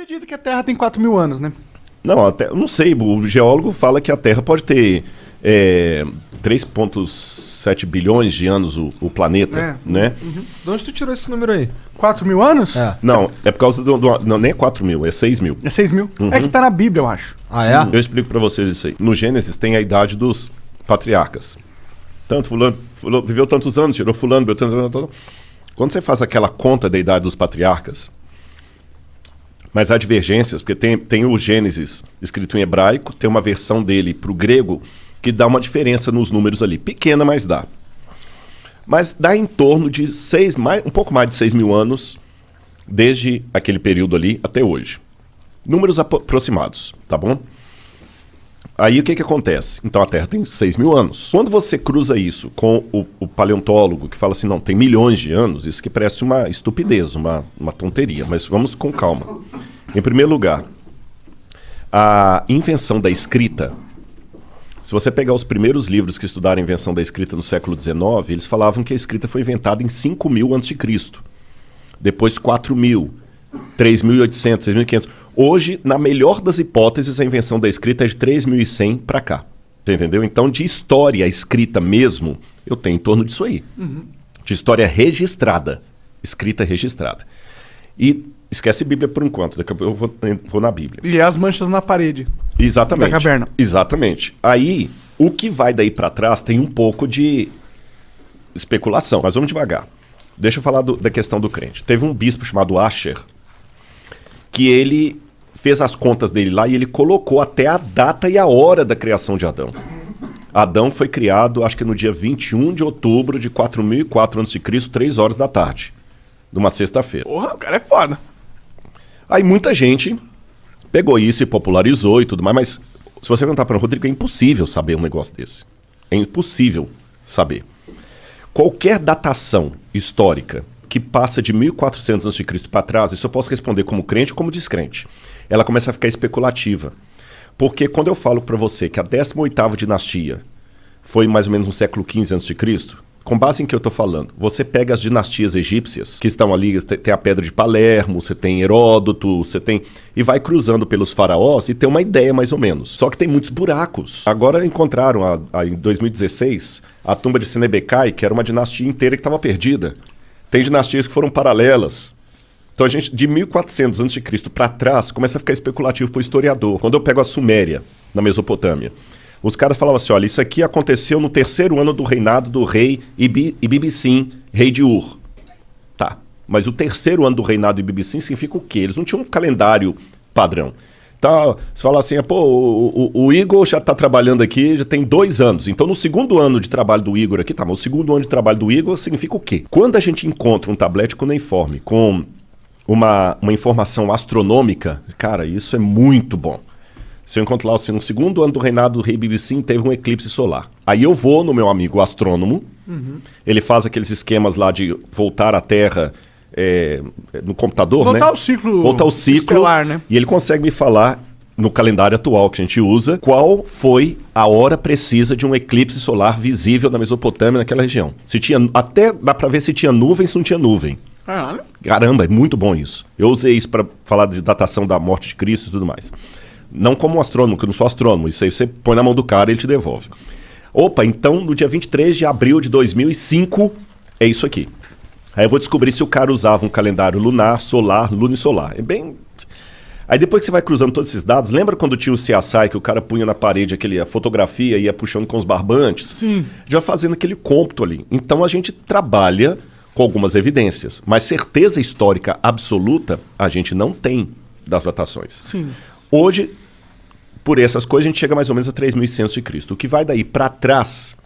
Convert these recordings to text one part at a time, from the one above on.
acredita que a Terra tem 4 mil anos, né? Não, eu não sei, o geólogo fala que a Terra pode ter 3,7 bilhões de anos o planeta, né? Uhum. De onde tu tirou esse número aí? 4 mil anos? É. Não, é por causa não, nem é 4 mil, é 6 mil. É 6 mil. É que tá na Bíblia, eu acho. Ah, é? Eu explico pra vocês isso aí. No Gênesis tem a idade dos patriarcas. Tanto fulano viveu tantos anos, tirou fulano, viveu tantos anos. Quando você faz aquela conta da idade dos patriarcas, mas há divergências, porque tem o Gênesis escrito em hebraico, tem uma versão dele para o grego que dá uma diferença nos números ali. Pequena, mas dá. Mas dá em torno de um pouco mais de 6 mil anos, desde aquele período ali até hoje. Números aproximados, tá bom? Aí o que acontece? Então a Terra tem 6 mil anos. Quando você cruza isso com o paleontólogo que fala assim, não, tem milhões de anos, isso que parece uma estupidez, uma tonteria, mas vamos com calma. Em primeiro lugar, a invenção da escrita. Se você pegar os primeiros livros que estudaram a invenção da escrita no século XIX, eles falavam que a escrita foi inventada em 5.000 a.C. Depois 4.000, 3.800, 6.500. Hoje, na melhor das hipóteses, a invenção da escrita é de 3.100 para cá. Você entendeu? Então, de história escrita mesmo, eu tenho em torno disso aí. Uhum. De história registrada. Escrita registrada. E esquece Bíblia por enquanto, daqui a pouco eu vou na Bíblia. E as manchas na parede. Exatamente. Da caverna. Exatamente. Aí, o que vai daí para trás tem um pouco de especulação, mas vamos devagar. Deixa eu falar da questão do crente. Teve um bispo chamado Asher, que ele fez as contas dele lá e ele colocou até a data e a hora da criação de Adão. Adão foi criado, acho que no dia 21 de outubro de 4004 a.C., 3 horas da tarde, numa sexta-feira. Porra, o cara é foda. Aí muita gente pegou isso e popularizou e tudo mais, mas se você perguntar para o Rodrigo, é impossível saber um negócio desse. É impossível saber. Qualquer datação histórica que passa de 1400 a.C. para trás, isso eu posso responder como crente ou como descrente. Ela começa a ficar especulativa. Porque quando eu falo para você que a 18ª dinastia foi mais ou menos no século XV a.C., com base em que eu estou falando, você pega as dinastias egípcias, que estão ali, tem a Pedra de Palermo, você tem Heródoto, você tem... E vai cruzando pelos faraós e tem uma ideia mais ou menos. Só que tem muitos buracos. Agora encontraram, em 2016, a tumba de Senebekai, que era uma dinastia inteira que estava perdida. Tem dinastias que foram paralelas. Então a gente, de 1400 a.C. para trás, começa a ficar especulativo para o historiador. Quando eu pego a Suméria, na Mesopotâmia, os caras falavam assim, olha, isso aqui aconteceu no 3º ano do reinado do rei Ibibissim, rei de Ur. Tá, mas o 3º ano do reinado de Ibibissim significa o quê? Eles não tinham um calendário padrão. Então, você fala assim, pô, o Igor já está trabalhando aqui, já tem 2 anos. Então, no 2º ano de trabalho do Igor aqui, tá, mas o 2º ano de trabalho do Igor significa o quê? Quando a gente encontra um tablete cuneiforme com uma informação astronômica, cara, isso é muito bom. Se eu encontro lá, assim, no 2º ano do reinado do rei Ibibissim, teve um eclipse solar. Aí eu vou no meu amigo astrônomo, ele faz aqueles esquemas lá de voltar à Terra no computador, voltar né? Voltar ao ciclo estelar, né? E ele consegue me falar, no calendário atual que a gente usa, qual foi a hora precisa de um eclipse solar visível na Mesopotâmia, naquela região. Se tinha, até dá pra ver se tinha nuvem, se não tinha nuvem. Caramba, é muito bom isso. Eu usei isso para falar de datação da morte de Cristo e tudo mais. Não como um astrônomo, que eu não sou astrônomo. Isso aí você põe na mão do cara e ele te devolve. Opa, então no dia 23 de abril de 2005 é isso aqui. Aí eu vou descobrir se o cara usava um calendário lunar, solar, lunisolar. É bem... Aí depois que você vai cruzando todos esses dados, lembra quando tinha o CSI que o cara punha na parede a fotografia e ia puxando com os barbantes? Sim. Já fazendo aquele cômputo ali. Então a gente trabalha com algumas evidências, mas certeza histórica absoluta a gente não tem das datações. Sim. Hoje, por essas coisas, a gente chega mais ou menos a 3.100 a.C. O que vai daí para trás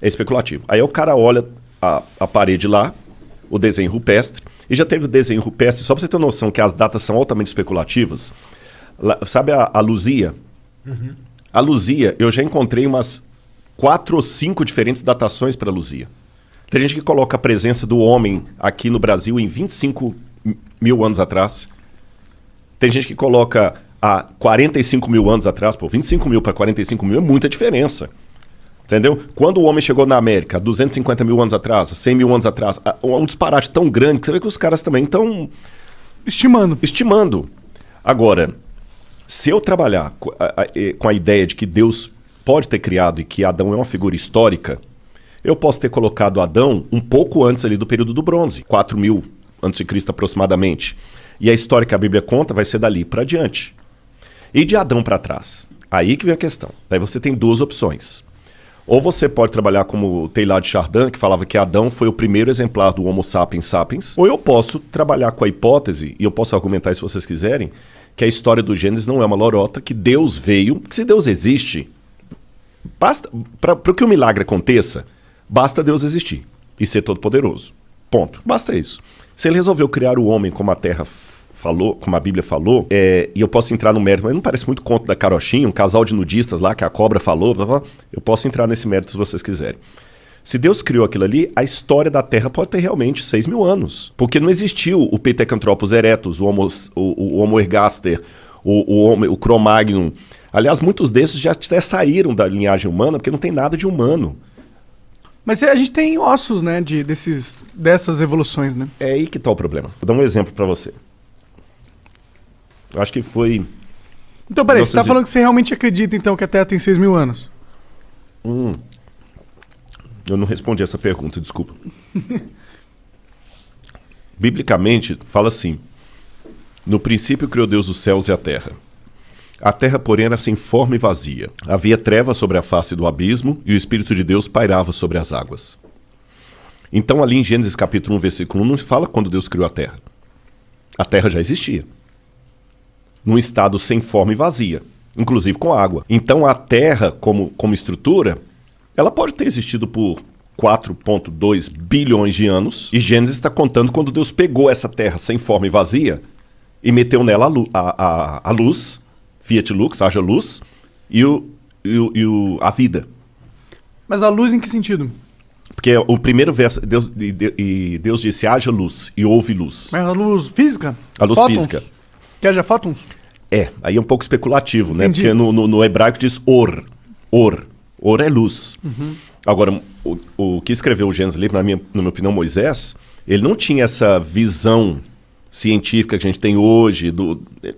é especulativo. Aí o cara olha a parede lá, o desenho rupestre, e já teve o desenho rupestre, só para você ter noção que as datas são altamente especulativas. Sabe a Luzia? Uhum. A Luzia, eu já encontrei umas 4 ou 5 diferentes datações para a Luzia. Tem gente que coloca a presença do homem aqui no Brasil em 25 mil anos atrás. Tem gente que coloca há 45 mil anos atrás. Pô, 25 mil para 45 mil é muita diferença. Entendeu? Quando o homem chegou na América, 250 mil anos atrás, 100 mil anos atrás, um disparate tão grande que você vê que os caras também estão estimando. Agora, se eu trabalhar com a ideia de que Deus pode ter criado e que Adão é uma figura histórica, eu posso ter colocado Adão um pouco antes ali do período do bronze, 4.000 a.C. aproximadamente. E a história que a Bíblia conta vai ser dali para diante. E de Adão para trás? Aí que vem a questão. Daí você tem duas opções. Ou você pode trabalhar como o Teilhard de Chardin, que falava que Adão foi o primeiro exemplar do Homo sapiens sapiens. Ou eu posso trabalhar com a hipótese, e eu posso argumentar isso se vocês quiserem, que a história do Gênesis não é uma lorota, que Deus veio, que se Deus existe, basta para que o milagre aconteça, basta Deus existir e ser todo-poderoso. Ponto. Basta isso. Se ele resolveu criar o homem como a Terra falou, como a Bíblia falou, e eu posso entrar no mérito, mas não parece muito conto da Carochinha, um casal de nudistas lá que a cobra falou, blá, blá, eu posso entrar nesse mérito se vocês quiserem. Se Deus criou aquilo ali, a história da Terra pode ter realmente 6.000 anos. Porque não existiu o Pithecanthropus erectus, o Homo ergaster, o Cro-Magnon. Aliás, muitos desses já até saíram da linhagem humana, porque não tem nada de humano. Mas a gente tem ossos, né, dessas evoluções, né? É aí que está o problema. Vou dar um exemplo para você. Eu acho que foi... Então, peraí, você tá falando que você realmente acredita, então, que a Terra tem 6.000 anos? Eu não respondi essa pergunta, desculpa. Biblicamente, fala assim: no princípio criou Deus os céus e a terra. A terra, porém, era sem forma e vazia. Havia trevas sobre a face do abismo e o Espírito de Deus pairava sobre as águas. Então, ali em Gênesis capítulo 1, versículo 1, não se fala quando Deus criou a terra. A terra já existia. Num estado sem forma e vazia, inclusive com água. Então, a terra, como estrutura, ela pode ter existido por 4,2 bilhões de anos. E Gênesis está contando quando Deus pegou essa terra sem forma e vazia e meteu nela a luz, Fiat Lux, haja luz, e a vida. Mas a luz em que sentido? Porque o primeiro verso, Deus disse, haja luz, e houve luz. Mas a luz física? A luz fótons? física. Que haja fótons? Aí é um pouco especulativo, né? Entendi. Porque no hebraico diz or. Or é luz. Uhum. Agora, o que escreveu o Gênesis ali, na minha opinião, Moisés, ele não tinha essa visão científica que a gente tem hoje,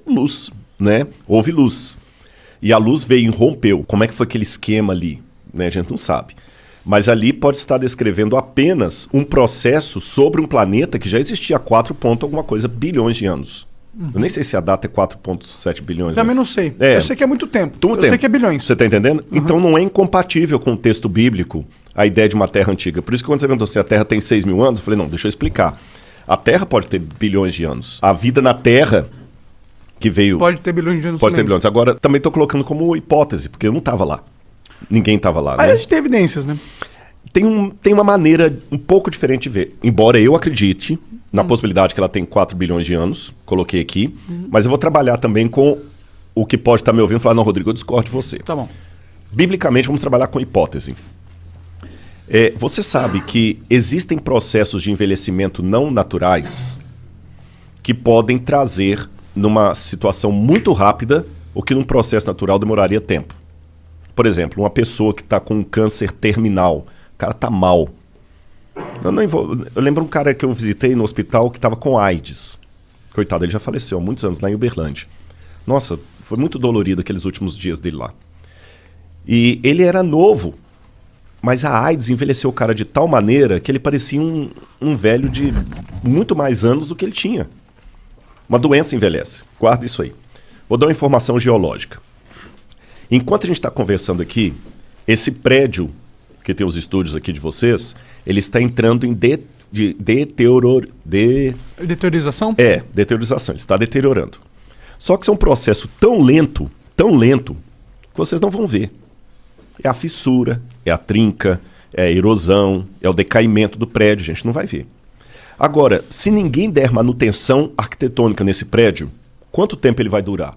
luz, né? Houve luz. E a luz veio e rompeu. Como é que foi aquele esquema ali? Né? A gente não sabe. Mas ali pode estar descrevendo apenas um processo sobre um planeta que já existia há 4 alguma coisa bilhões de anos. Uhum. Eu nem sei se a data é 4,7 bilhões. Também não sei. Eu sei que é muito tempo. Sei que é bilhões. Você está entendendo? Uhum. Então não é incompatível com o texto bíblico a ideia de uma Terra antiga. Por isso que quando você perguntou se a Terra tem 6.000 anos, eu falei, não, deixa eu explicar. A Terra pode ter bilhões de anos. A vida na Terra que veio... Pode ter bilhões de anos Pode ter bilhões. Agora, também estou colocando como hipótese, porque eu não estava lá. Ninguém estava lá, Aí né? a gente tem evidências, né? Tem uma maneira um pouco diferente de ver. Embora eu acredite na possibilidade que ela tem 4 bilhões de anos, coloquei aqui, mas eu vou trabalhar também com o que pode estar me ouvindo e falar, não, Rodrigo, eu discordo de você. Tá bom. Biblicamente, vamos trabalhar com hipótese. Você sabe que existem processos de envelhecimento não naturais que podem trazer, numa situação muito rápida, o que num processo natural demoraria tempo. Por exemplo, uma pessoa que está com um câncer terminal, o cara está mal. Eu lembro um cara que eu visitei no hospital que estava com AIDS. Coitado, ele já faleceu há muitos anos lá em Uberlândia. Nossa, foi muito dolorido aqueles últimos dias dele lá. E ele era novo, mas a AIDS envelheceu o cara de tal maneira que ele parecia um velho de muito mais anos do que ele tinha. Uma doença envelhece. Guarda isso aí. Vou dar uma informação geológica. Enquanto a gente está conversando aqui, esse prédio, que tem os estúdios aqui de vocês, ele está entrando em Deteriorização? Deteriorização. Ele está deteriorando. Só que isso é um processo tão lento, que vocês não vão ver. É a fissura, é a trinca, é a erosão, é o decaimento do prédio, a gente não vai ver. Agora, se ninguém der manutenção arquitetônica nesse prédio, quanto tempo ele vai durar?